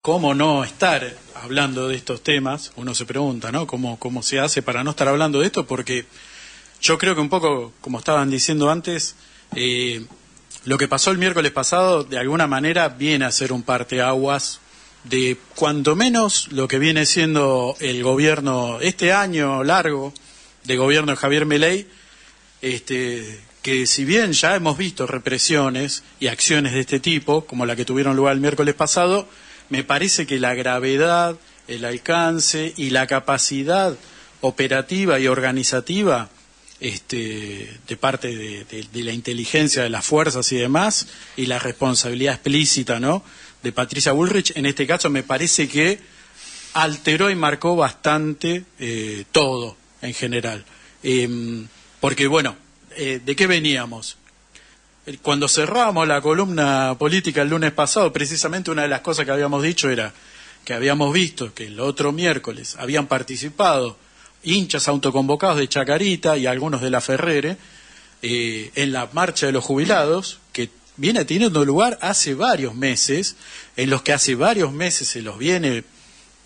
¿Cómo no estar hablando de estos temas? Uno se pregunta, ¿no? ¿Cómo se hace para no estar hablando de esto? Porque yo creo que un poco, como estaban diciendo antes, lo que pasó el miércoles pasado, de alguna manera, viene a ser un parteaguas de, cuanto menos, lo que viene siendo el gobierno, este año largo de gobierno de Javier Milei, que si bien ya hemos visto represiones y acciones de este tipo, como la que tuvieron lugar el miércoles pasado, me parece que la gravedad, el alcance y la capacidad operativa y organizativa de parte de la inteligencia de las fuerzas y demás, y la responsabilidad explícita, ¿no?, de Patricia Bullrich, en este caso me parece que alteró y marcó bastante todo en general. Porque, bueno, ¿de qué veníamos? Cuando cerramos la columna política el lunes pasado, precisamente una de las cosas que habíamos dicho era que habíamos visto que el otro miércoles habían participado hinchas autoconvocados de Chacarita y algunos de la Ferrere en la marcha de los jubilados, que viene teniendo lugar hace varios meses, en los que hace varios meses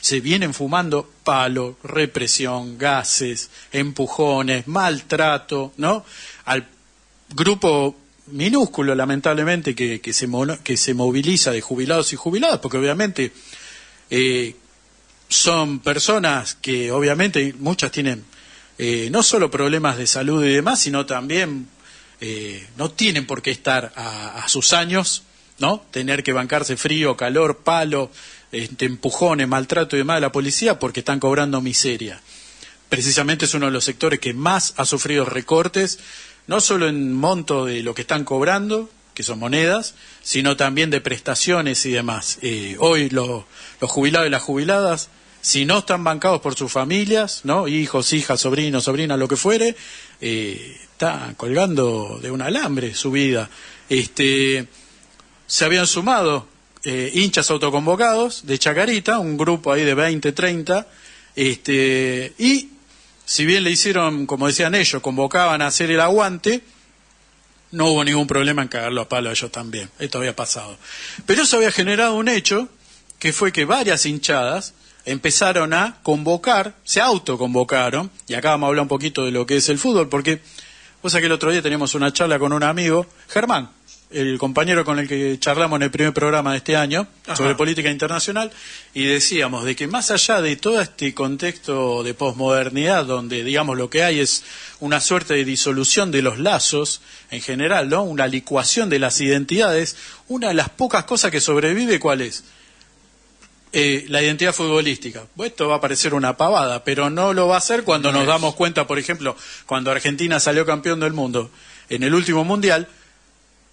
se vienen fumando palo, represión, gases, empujones, maltrato, ¿no?, al grupo minúsculo, lamentablemente, que se moviliza de jubilados y jubiladas, porque obviamente son personas que obviamente muchas tienen no solo problemas de salud y demás, sino también no tienen por qué estar a sus años, ¿no?, tener que bancarse frío, calor, palo, empujones, maltrato y demás de la policía porque están cobrando miseria. Precisamente es uno de los sectores que más ha sufrido recortes, no solo en monto de lo que están cobrando, que son monedas, sino también de prestaciones y demás. Hoy los jubilados y las jubiladas, si no están bancados por sus familias, ¿no?, hijos, hijas, sobrinos, sobrinas, lo que fuere, están colgando de un alambre su vida. Se habían sumado hinchas autoconvocados de Chacarita, un grupo ahí de 20, 30, y si bien le hicieron, como decían ellos, convocaban a hacer el aguante, no hubo ningún problema en cagarlo a palo a ellos también. Esto había pasado. Pero eso había generado un hecho, que fue que varias hinchadas empezaron a convocar, se autoconvocaron, y acá vamos a hablar un poquito de lo que es el fútbol, porque vos sabés que el otro día teníamos una charla con un amigo, Germán, el compañero con el que charlamos en el primer programa de este año, sobre política internacional, y decíamos de que más allá de todo este contexto de posmodernidad, donde, digamos, lo que hay es una suerte de disolución de los lazos en general, ¿no?, una licuación de las identidades, una de las pocas cosas que sobrevive, ¿cuál es? La identidad futbolística. Esto va a parecer una pavada, pero no lo va a ser cuando nos damos cuenta, por ejemplo, cuando Argentina salió campeón del mundo en el último mundial,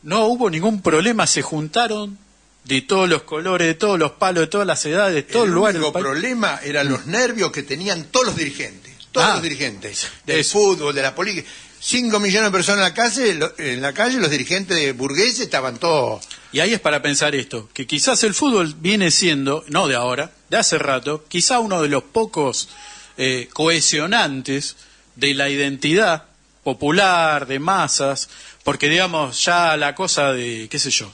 no hubo ningún problema, se juntaron de todos los colores, de todos los palos, de todas las edades, de todos los lugares. El único problema eran los nervios que tenían todos los dirigentes, los dirigentes del fútbol, de la política. 5 millones de personas en la calle, los dirigentes de burgueses estaban todos. Y ahí es para pensar esto, que quizás el fútbol viene siendo, no de ahora, de hace rato, quizá uno de los pocos cohesionantes de la identidad popular, de masas, porque, digamos, ya la cosa de, qué sé yo,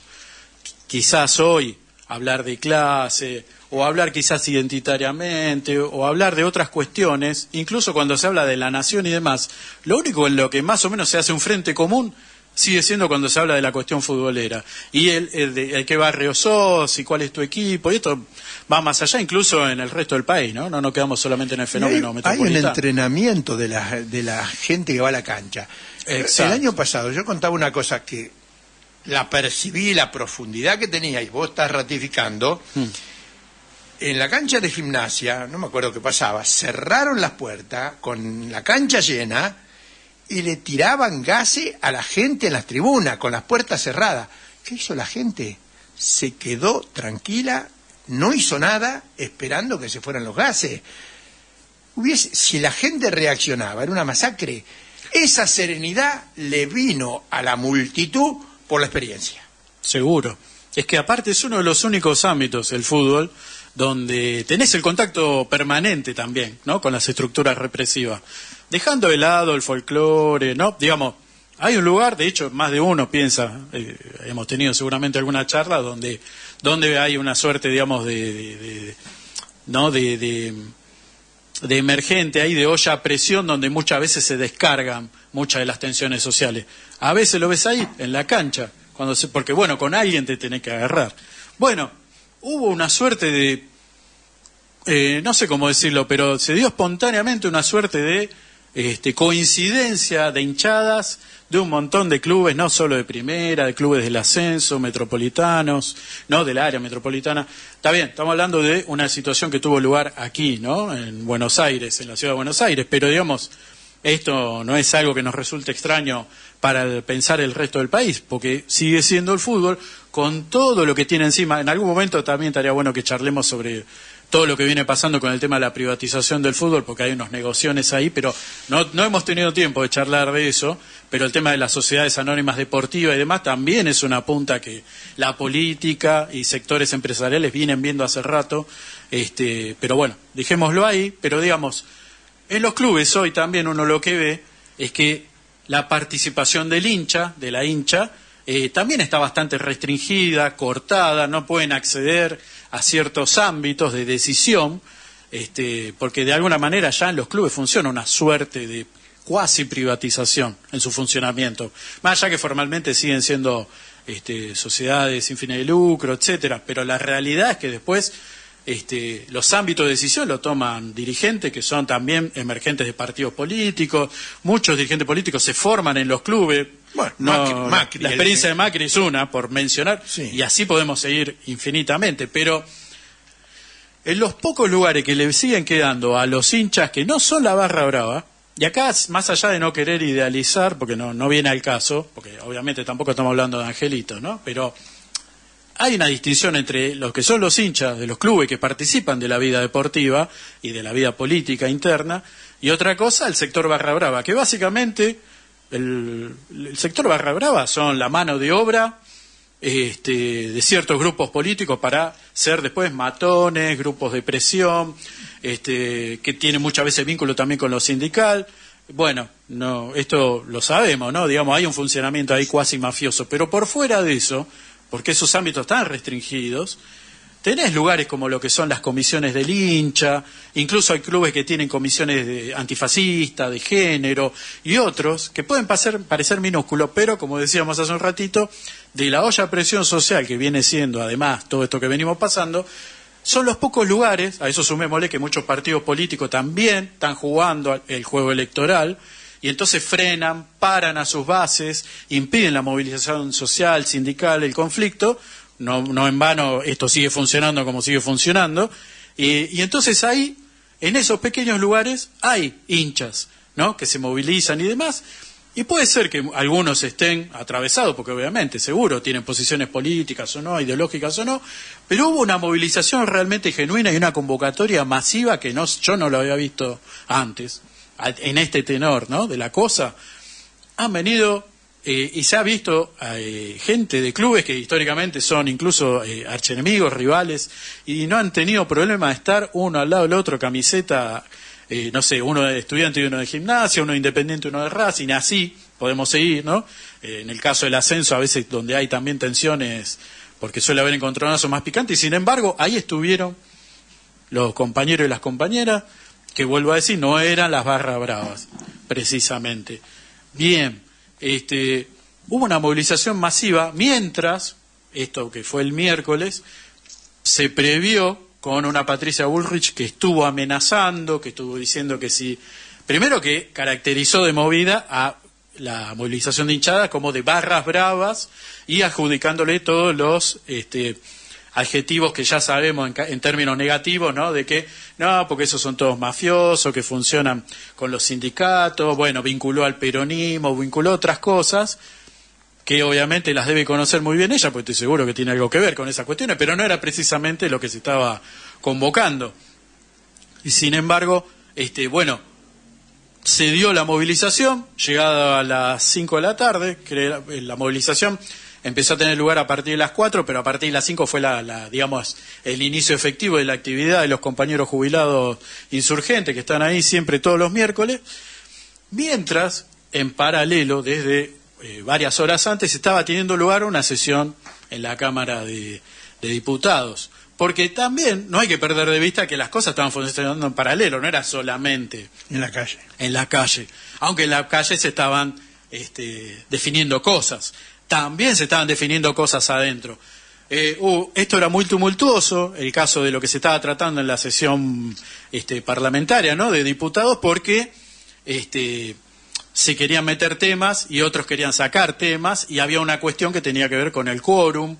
quizás hoy hablar de clase, o hablar quizás identitariamente, o hablar de otras cuestiones, incluso cuando se habla de la nación y demás, lo único en lo que más o menos se hace un frente común sigue siendo cuando se habla de la cuestión futbolera. Y el qué barrio sos, y cuál es tu equipo, y esto va más allá incluso en el resto del país, ¿no? No nos quedamos solamente en el fenómeno metropolitano. Hay un entrenamiento de la gente que va a la cancha. Exacto. El año pasado yo contaba una cosa que la percibí, la profundidad que tenía, y vos estás ratificando. En la cancha de Gimnasia, no me acuerdo qué pasaba, cerraron las puertas con la cancha llena y le tiraban gases a la gente en las tribunas, con las puertas cerradas. ¿Qué hizo la gente? Se quedó tranquila, no hizo nada, esperando que se fueran los gases. Si la gente reaccionaba, era una masacre. Esa serenidad le vino a la multitud por la experiencia. Seguro. Es que aparte es uno de los únicos ámbitos, el fútbol, donde tenés el contacto permanente también, ¿no?, con las estructuras represivas. Dejando de lado el folclore, ¿no? Digamos, hay un lugar, de hecho, más de uno piensa, hemos tenido seguramente alguna charla donde donde hay una suerte, digamos, ¿no? de emergente ahí, de olla a presión, donde muchas veces se descargan muchas de las tensiones sociales. A veces lo ves ahí, en la cancha, porque bueno, con alguien te tenés que agarrar. Bueno, hubo una suerte de, no sé cómo decirlo, pero se dio espontáneamente una suerte de coincidencia de hinchadas de un montón de clubes, no solo de primera, de clubes del ascenso, metropolitanos, no del área metropolitana. Está bien, estamos hablando de una situación que tuvo lugar aquí, ¿no? En Buenos Aires, en la ciudad de Buenos Aires, pero digamos, esto no es algo que nos resulte extraño para pensar el resto del país, porque sigue siendo el fútbol con todo lo que tiene encima. En algún momento también estaría bueno que charlemos sobre todo lo que viene pasando con el tema de la privatización del fútbol, porque hay unos negociaciones ahí, pero no hemos tenido tiempo de charlar de eso. Pero el tema de las sociedades anónimas deportivas y demás también es una punta que la política y sectores empresariales vienen viendo hace rato. Pero bueno, dejémoslo ahí. Pero digamos, en los clubes hoy también uno lo que ve es que la participación del hincha, de la hincha, también está bastante restringida, cortada, no pueden acceder a ciertos ámbitos de decisión, porque de alguna manera ya en los clubes funciona una suerte de cuasi privatización en su funcionamiento, más allá que formalmente siguen siendo sociedades sin fines de lucro, etcétera, pero la realidad es que después los ámbitos de decisión lo toman dirigentes que son también emergentes de partidos políticos. Muchos dirigentes políticos se forman en los clubes. Bueno, Macri, la experiencia de Macri es una, por mencionar, sí. Y así podemos seguir infinitamente, pero en los pocos lugares que le siguen quedando a los hinchas que no son la barra brava, y acá, más allá de no querer idealizar, porque no viene al caso, porque obviamente tampoco estamos hablando de angelitos, ¿no? Pero hay una distinción entre los que son los hinchas de los clubes que participan de la vida deportiva y de la vida política interna, y otra cosa, el sector barra brava, que básicamente el sector barra brava son la mano de obra de ciertos grupos políticos para ser después matones, grupos de presión, que tienen muchas veces vínculo también con lo sindical. Bueno, no, esto lo sabemos, ¿no? Digamos, hay un funcionamiento ahí cuasi mafioso, pero por fuera de eso, porque esos ámbitos están restringidos, tenés lugares como lo que son las comisiones del hincha, incluso hay clubes que tienen comisiones antifascistas, de género, y otros que pueden parecer minúsculos, pero como decíamos hace un ratito, de la olla a presión social que viene siendo además todo esto que venimos pasando, son los pocos lugares, a eso sumémosle que muchos partidos políticos también están jugando el juego electoral, y entonces frenan, paran a sus bases, impiden la movilización social, sindical, el conflicto. No en vano esto sigue funcionando como sigue funcionando, y entonces ahí, en esos pequeños lugares, hay hinchas, ¿no? Que se movilizan y demás, y puede ser que algunos estén atravesados, porque obviamente, seguro, tienen posiciones políticas o no, ideológicas o no, pero hubo una movilización realmente genuina y una convocatoria masiva que yo no lo había visto antes, en este tenor, ¿no? De la cosa. Han venido... y se ha visto gente de clubes que históricamente son incluso archienemigos, rivales, y no han tenido problema de estar uno al lado del otro, camiseta, no sé, uno de estudiante y uno de gimnasia, uno de Independiente y uno de Racing, así podemos seguir, ¿no? En el caso del ascenso, a veces donde hay también tensiones, porque suele haber encontronazos más picantes, y sin embargo, ahí estuvieron los compañeros y las compañeras, que vuelvo a decir, no eran las barras bravas, precisamente. Bien. Hubo una movilización masiva mientras, esto que fue el miércoles, se previó con una Patricia Bullrich que estuvo amenazando, que estuvo diciendo que si, primero que caracterizó de movida a la movilización de hinchadas como de barras bravas y adjudicándole todos los adjetivos que ya sabemos en términos negativos, ¿no? De que, no, porque esos son todos mafiosos, que funcionan con los sindicatos, bueno, vinculó al peronismo, vinculó otras cosas, que obviamente las debe conocer muy bien ella, porque estoy seguro que tiene algo que ver con esas cuestiones, pero no era precisamente lo que se estaba convocando. Y sin embargo, bueno, se dio la movilización, llegada a las 5 de la tarde, que la movilización empezó a tener lugar a partir de las 4, pero a partir de las 5 fue digamos, el inicio efectivo de la actividad de los compañeros jubilados insurgentes que están ahí siempre todos los miércoles, mientras, en paralelo, desde varias horas antes, estaba teniendo lugar una sesión en la Cámara de de diputados. Porque también no hay que perder de vista que las cosas estaban funcionando en paralelo, no era solamente en la calle. En la calle. Aunque en la calle se estaban definiendo cosas. También se estaban definiendo cosas adentro. Esto era muy tumultuoso, el caso de lo que se estaba tratando en la sesión parlamentaria, ¿no?, de diputados, porque se querían meter temas y otros querían sacar temas, y había una cuestión que tenía que ver con el quórum,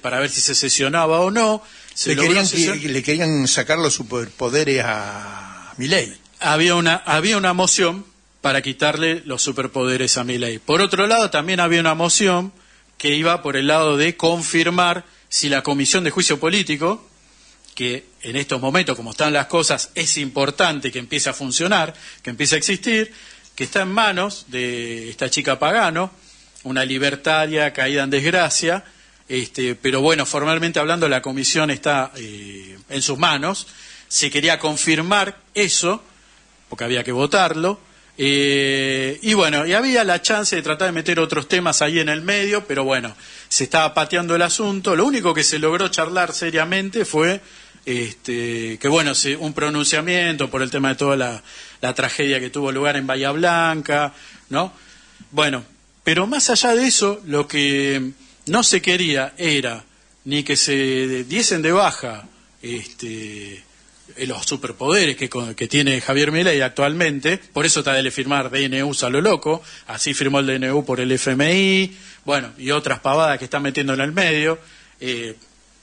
para ver si se sesionaba o no. Le querían sacar los superpoderes a Milei. Había una moción para quitarle los superpoderes a Milei. Por otro lado, también había una moción que iba por el lado de confirmar si la Comisión de Juicio Político, que en estos momentos, como están las cosas, es importante que empiece a funcionar, que empiece a existir, que está en manos de esta chica Pagano, una libertaria caída en desgracia. Pero bueno, formalmente hablando, la comisión está en sus manos. Se quería confirmar eso, porque había que votarlo. Y bueno, y había la chance de tratar de meter otros temas ahí en el medio, pero bueno, se estaba pateando el asunto. Lo único que se logró charlar seriamente fue que bueno, un pronunciamiento por el tema de toda la tragedia que tuvo lugar en Bahía Blanca, ¿no? Bueno, pero más allá de eso, lo que no se quería era ni que se diesen de baja los superpoderes que tiene Javier Milei actualmente. Por eso está de firmar DNUs a lo loco. Así firmó el DNU por el FMI, bueno, y otras pavadas que están metiendo en el medio.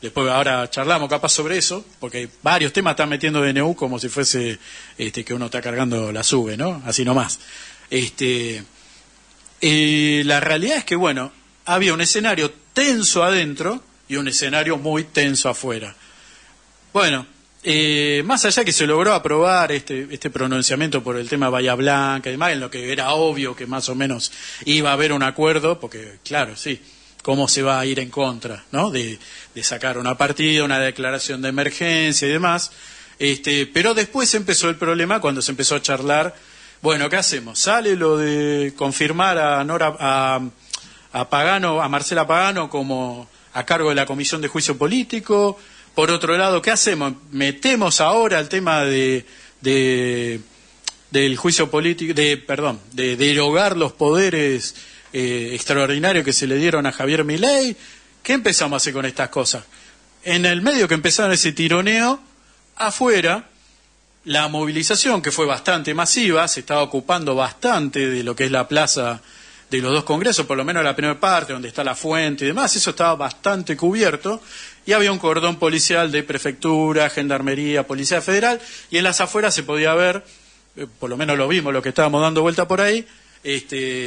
Después ahora charlamos capaz sobre eso, porque varios temas están metiendo DNU como si fuese que uno está cargando la sube, ¿no? Así nomás. La realidad es que, bueno, había un escenario tenso adentro y un escenario muy tenso afuera. Bueno, más allá que se logró aprobar este pronunciamiento por el tema Bahía Blanca y demás, en lo que era obvio que más o menos iba a haber un acuerdo, porque claro, sí, cómo se va a ir en contra, ¿no?, de sacar una partida, una declaración de emergencia y demás. Pero después empezó el problema cuando se empezó a charlar. Bueno, ¿qué hacemos? Sale lo de confirmar a Pagano, a Marcela Pagano, como a cargo de la Comisión de Juicio Político. Por otro lado, ¿qué hacemos? Metemos ahora el tema del juicio político, de derogar los poderes extraordinarios que se le dieron a Javier Milei. ¿Qué empezamos a hacer con estas cosas? En el medio que empezaron ese tironeo, afuera, la movilización, que fue bastante masiva, se estaba ocupando bastante de lo que es la plaza de los dos congresos, por lo menos la primera parte, donde está la fuente y demás, eso estaba bastante cubierto, y había un cordón policial de prefectura, gendarmería, policía federal, y en las afueras se podía ver, por lo menos lo vimos, lo que estábamos dando vuelta por ahí,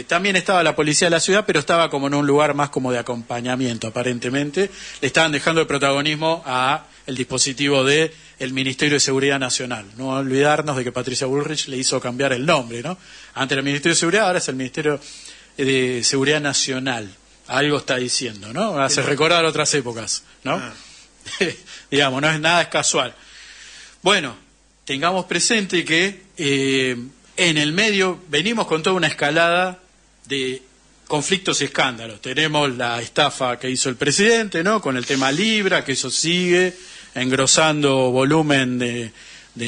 también estaba la policía de la ciudad, pero estaba como en un lugar más como de acompañamiento, aparentemente. Le estaban dejando el protagonismo a el dispositivo de el Ministerio de Seguridad Nacional. No olvidarnos de que Patricia Bullrich le hizo cambiar el nombre, ¿no? Antes era el Ministerio de Seguridad, ahora es el Ministerio de Seguridad Nacional. Algo está diciendo, ¿no? Hace recordar otras épocas, ¿no? Digamos, no es nada, es casual. Bueno, tengamos presente que en el medio venimos con toda una escalada de conflictos y escándalos. Tenemos la estafa que hizo el presidente, ¿no?, con el tema Libra, que eso sigue engrosando volumen de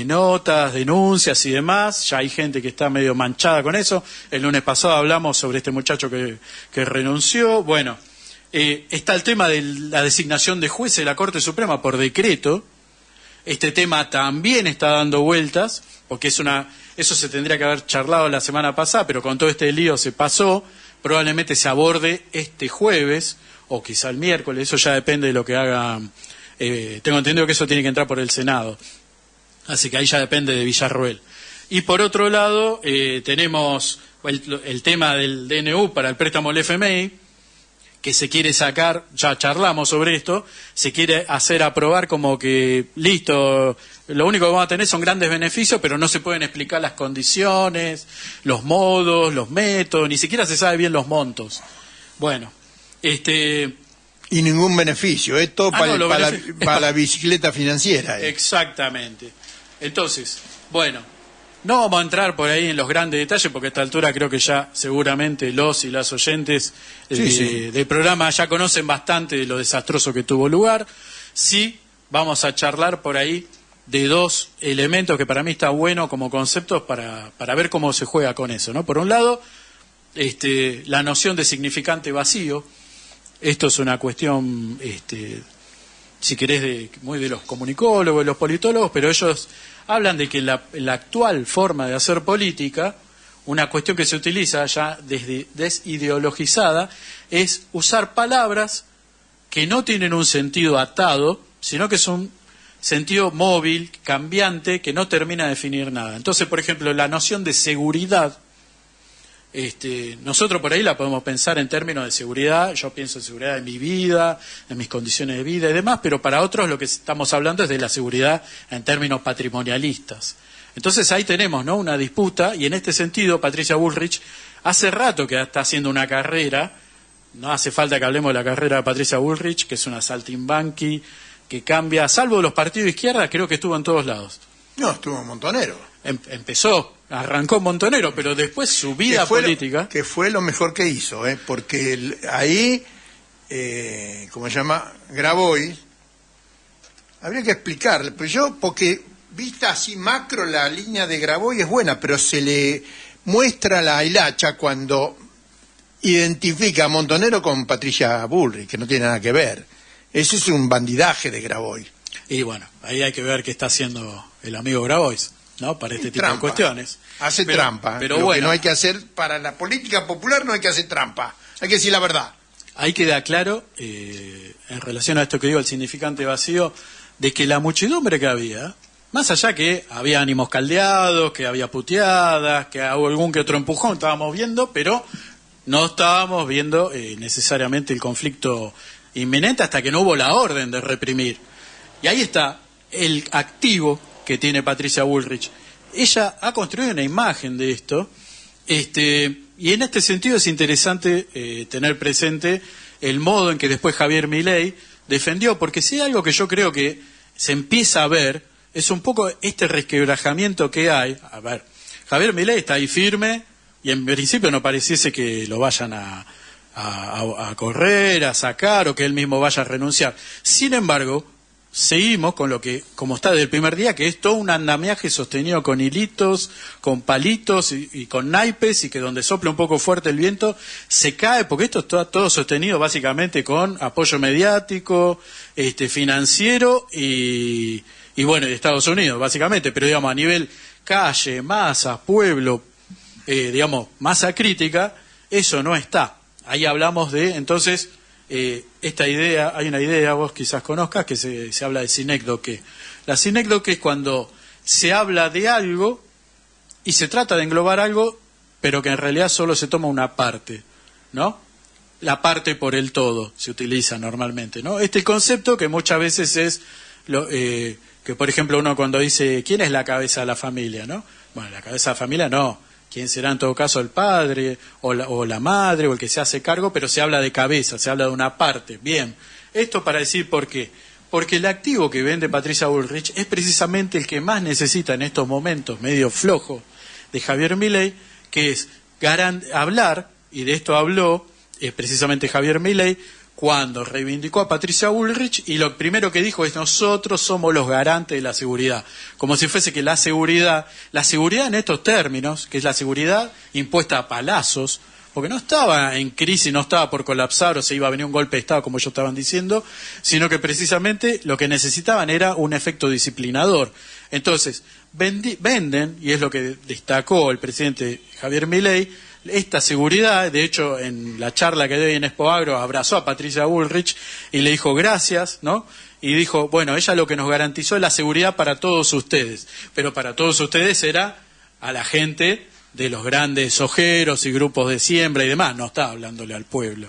notas, denuncias y demás. Ya hay gente que está medio manchada con eso. El lunes pasado hablamos sobre este muchacho que renunció. Bueno, está el tema de la designación de jueces de la Corte Suprema por decreto. Este tema también está dando vueltas, porque eso se tendría que haber charlado la semana pasada, pero con todo este lío se pasó. Probablemente se aborde este jueves o quizá el miércoles, eso ya depende de lo que haga. Tengo entendido que eso tiene que entrar por el Senado, así que ahí ya depende de Villarroel. Y por otro lado, tenemos el tema del DNU para el préstamo del FMI, que se quiere sacar, ya charlamos sobre esto, se quiere hacer aprobar como que, listo, lo único que vamos a tener son grandes beneficios, pero no se pueden explicar las condiciones, los modos, los métodos, ni siquiera se sabe bien los montos. Bueno, y ningún beneficio, esto para la bicicleta financiera. Exactamente. Entonces, bueno, No vamos a entrar por ahí en los grandes detalles, porque a esta altura creo que ya seguramente los y las oyentes del programa ya conocen bastante de lo desastroso que tuvo lugar. Sí, vamos a charlar por ahí de dos elementos que para mí está bueno como conceptos para ver cómo se juega con eso, ¿no? Por un lado, la noción de significante vacío. Esto es una cuestión, si querés, muy de los comunicólogos, de los politólogos, pero ellos hablan de que la actual forma de hacer política, una cuestión que se utiliza ya desde desideologizada, es usar palabras que no tienen un sentido atado, sino que son sentido móvil, cambiante, que no termina de definir nada. Entonces, por ejemplo, la noción de seguridad, nosotros por ahí la podemos pensar en términos de seguridad. Yo pienso en seguridad en mi vida, en mis condiciones de vida y demás, pero para otros lo que estamos hablando es de la seguridad en términos patrimonialistas. Entonces ahí tenemos, ¿no?, una disputa, y en este sentido Patricia Bullrich hace rato que está haciendo una carrera. No hace falta que hablemos de la carrera de Patricia Bullrich, que es una saltimbanqui que cambia, salvo los partidos de izquierda, creo que estuvo en todos lados. No, estuvo en Montonero. Arrancó Montonero, pero después su vida política... Que fue lo mejor que hizo, porque ahí, ¿cómo se llama? Grabois, habría que explicarle, pero porque vista así macro la línea de Grabois es buena, pero se le muestra la hilacha cuando identifica a Montonero con Patricia Bullrich, que no tiene nada que ver. Eso es un bandidaje de Grabois. Y bueno, ahí hay que ver qué está haciendo el amigo Grabois, ¿no?, para este tipo de cuestiones. Hace trampa. Pero lo bueno, que no hay que hacer para la política popular, no hay que hacer trampa. Hay que decir la verdad. Ahí queda claro, en relación a esto que digo, el significante vacío, de que la muchedumbre que había, más allá que había ánimos caldeados, que había puteadas, que hubo algún que otro empujón, estábamos viendo, pero no estábamos viendo necesariamente el conflicto inminente hasta que no hubo la orden de reprimir. Y ahí está el activo que tiene Patricia Bullrich. Ella ha construido una imagen de esto, y en este sentido es interesante tener presente el modo en que después Javier Milei defendió, porque si hay algo que yo creo que se empieza a ver, es un poco este resquebrajamiento que hay. A ver, Javier Milei está ahí firme, y en principio no pareciese que lo vayan a correr, a sacar, o que él mismo vaya a renunciar. Sin embargo, seguimos con lo que, como está desde el primer día, que es todo un andamiaje sostenido con hilitos, con palitos y con naipes, y que donde sopla un poco fuerte el viento se cae, porque esto está todo sostenido básicamente con apoyo mediático, financiero y bueno, de Estados Unidos básicamente, pero digamos a nivel calle, masa, pueblo, digamos masa crítica, eso no está. Ahí hablamos de, entonces, esta idea, hay una idea, vos quizás conozcas, que se habla de sinécdoque. La sinécdoque es cuando se habla de algo y se trata de englobar algo, pero que en realidad solo se toma una parte, ¿no? La parte por el todo se utiliza normalmente, ¿no? Este concepto que muchas veces es, que por ejemplo uno cuando dice, ¿quién es la cabeza de la familia, no? Bueno, la cabeza de la familia no. ¿Quién será en todo caso el padre o la madre o el que se hace cargo? Pero se habla de cabeza, se habla de una parte. Bien, esto para decir por qué. Porque el activo que vende Patricia Bullrich es precisamente el que más necesita en estos momentos medio flojos de Javier Milei, que es hablar, y de esto habló precisamente Javier Milei, cuando reivindicó a Patricia Bullrich, y lo primero que dijo es: nosotros somos los garantes de la seguridad, como si fuese que la seguridad en estos términos, que es la seguridad impuesta a palazos, porque no estaba en crisis, no estaba por colapsar o se iba a venir un golpe de Estado como ellos estaban diciendo, sino que precisamente lo que necesitaban era un efecto disciplinador. Entonces, venden, y es lo que destacó el presidente Javier Milei, esta seguridad. De hecho, en la charla que dio en Expoagro, abrazó a Patricia Bullrich y le dijo gracias, ¿no? Y dijo, bueno, ella lo que nos garantizó es la seguridad para todos ustedes, pero para todos ustedes era a la gente de los grandes ojeros y grupos de siembra y demás, no estaba hablándole al pueblo.